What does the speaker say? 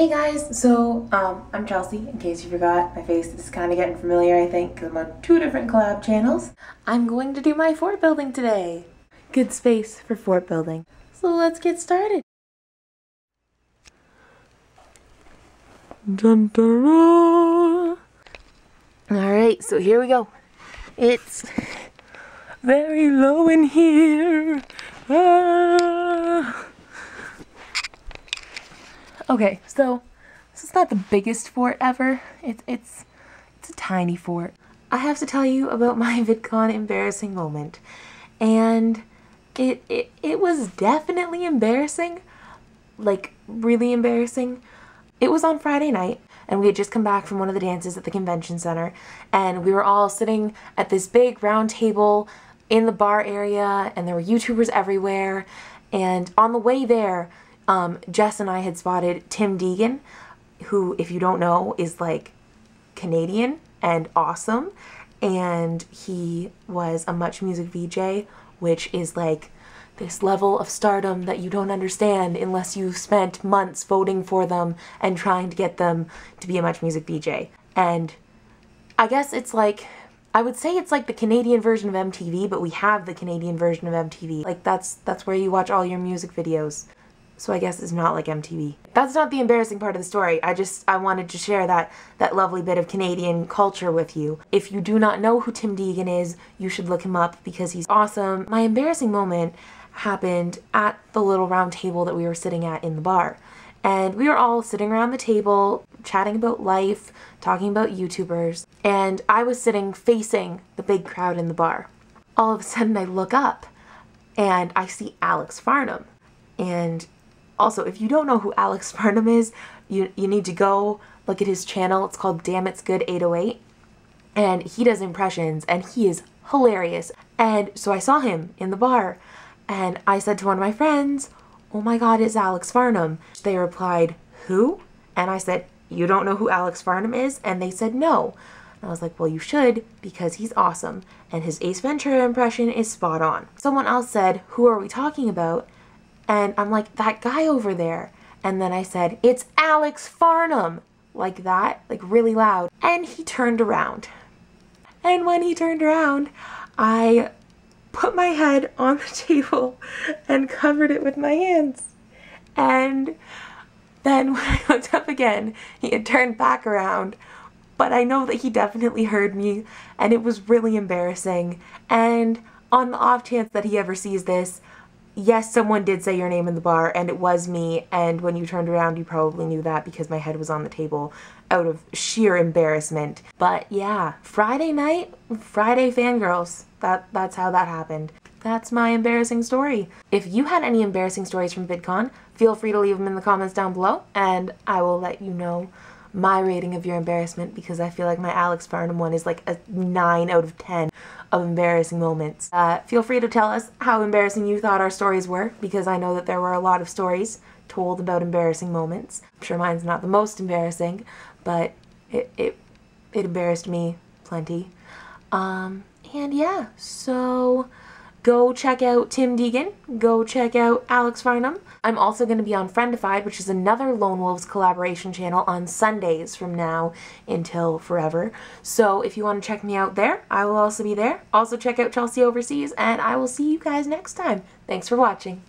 Hey guys, so I'm Chelsea, in case you forgot. My face is kind of getting familiar, I think, because I'm on 2 different collab channels. I'm going to do my fort building today. Good space for fort building. So let's get started. Dun, dun, dun. Alright, so here we go. It's very low in here. Okay, so this is not the biggest fort ever. It's a tiny fort. I have to tell you about my VidCon embarrassing moment. And it was definitely embarrassing. Like, really embarrassing. It was on Friday night, and we had just come back from one of the dances at the convention center, and we were all sitting at this big round table in the bar area, and there were YouTubers everywhere. And on the way there, Jess and I had spotted Tim Deegan, who, if you don't know, is like Canadian and awesome. And he was a Much Music VJ, which is like this level of stardom that you don't understand unless you've spent months voting for them and trying to get them to be a Much Music VJ. And I guess it's like, I would say it's like the Canadian version of MTV, but we have the Canadian version of MTV. Like that's where you watch all your music videos. So I guess it's not like MTV. That's not the embarrassing part of the story. I wanted to share that lovely bit of Canadian culture with you. If you do not know who Tim Deegan is, you should look him up because he's awesome. My embarrassing moment happened at the little round table that we were sitting at in the bar. And we were all sitting around the table, chatting about life, talking about YouTubers, and I was sitting facing the big crowd in the bar. All of a sudden I look up and I see Alex Farnham. And also, if you don't know who Alex Farnham is, you need to go look at his channel. It's called Damn It's Good 808. And he does impressions, and he is hilarious. And so I saw him in the bar, and I said to one of my friends, "Oh my god, it's Alex Farnham." They replied, "Who?" And I said, "You don't know who Alex Farnham is?" And they said, "No." And I was like, "Well, you should, because he's awesome, and his Ace Ventura impression is spot on." Someone else said, "Who are we talking about?" And I'm like, "That guy over there." And then I said, "It's Alex Farnham," like that, like really loud. And he turned around. And when he turned around, I put my head on the table and covered it with my hands. And then when I looked up again, he had turned back around. But I know that he definitely heard me, and it was really embarrassing. And on the off chance that he ever sees this, yes, someone did say your name in the bar, and it was me, and when you turned around you probably knew that because my head was on the table out of sheer embarrassment. But yeah, Friday night, Friday fangirls, that's how that happened. That's my embarrassing story. If you had any embarrassing stories from VidCon, feel free to leave them in the comments down below, and I will let you know my rating of your embarrassment, because I feel like my Alex Farnham one is like a 9 out of 10 of embarrassing moments. Feel free to tell us how embarrassing you thought our stories were, because I know that there were a lot of stories told about embarrassing moments. I'm sure mine's not the most embarrassing, but it embarrassed me plenty. And yeah, so go check out Tim Deegan, go check out Alex Farnham. I'm also going to be on Friendified, which is another Lone Wolves collaboration channel, on Sundays from now until forever. So if you want to check me out there, I will also be there. Also check out Chelsea Overseas, and I will see you guys next time. Thanks for watching.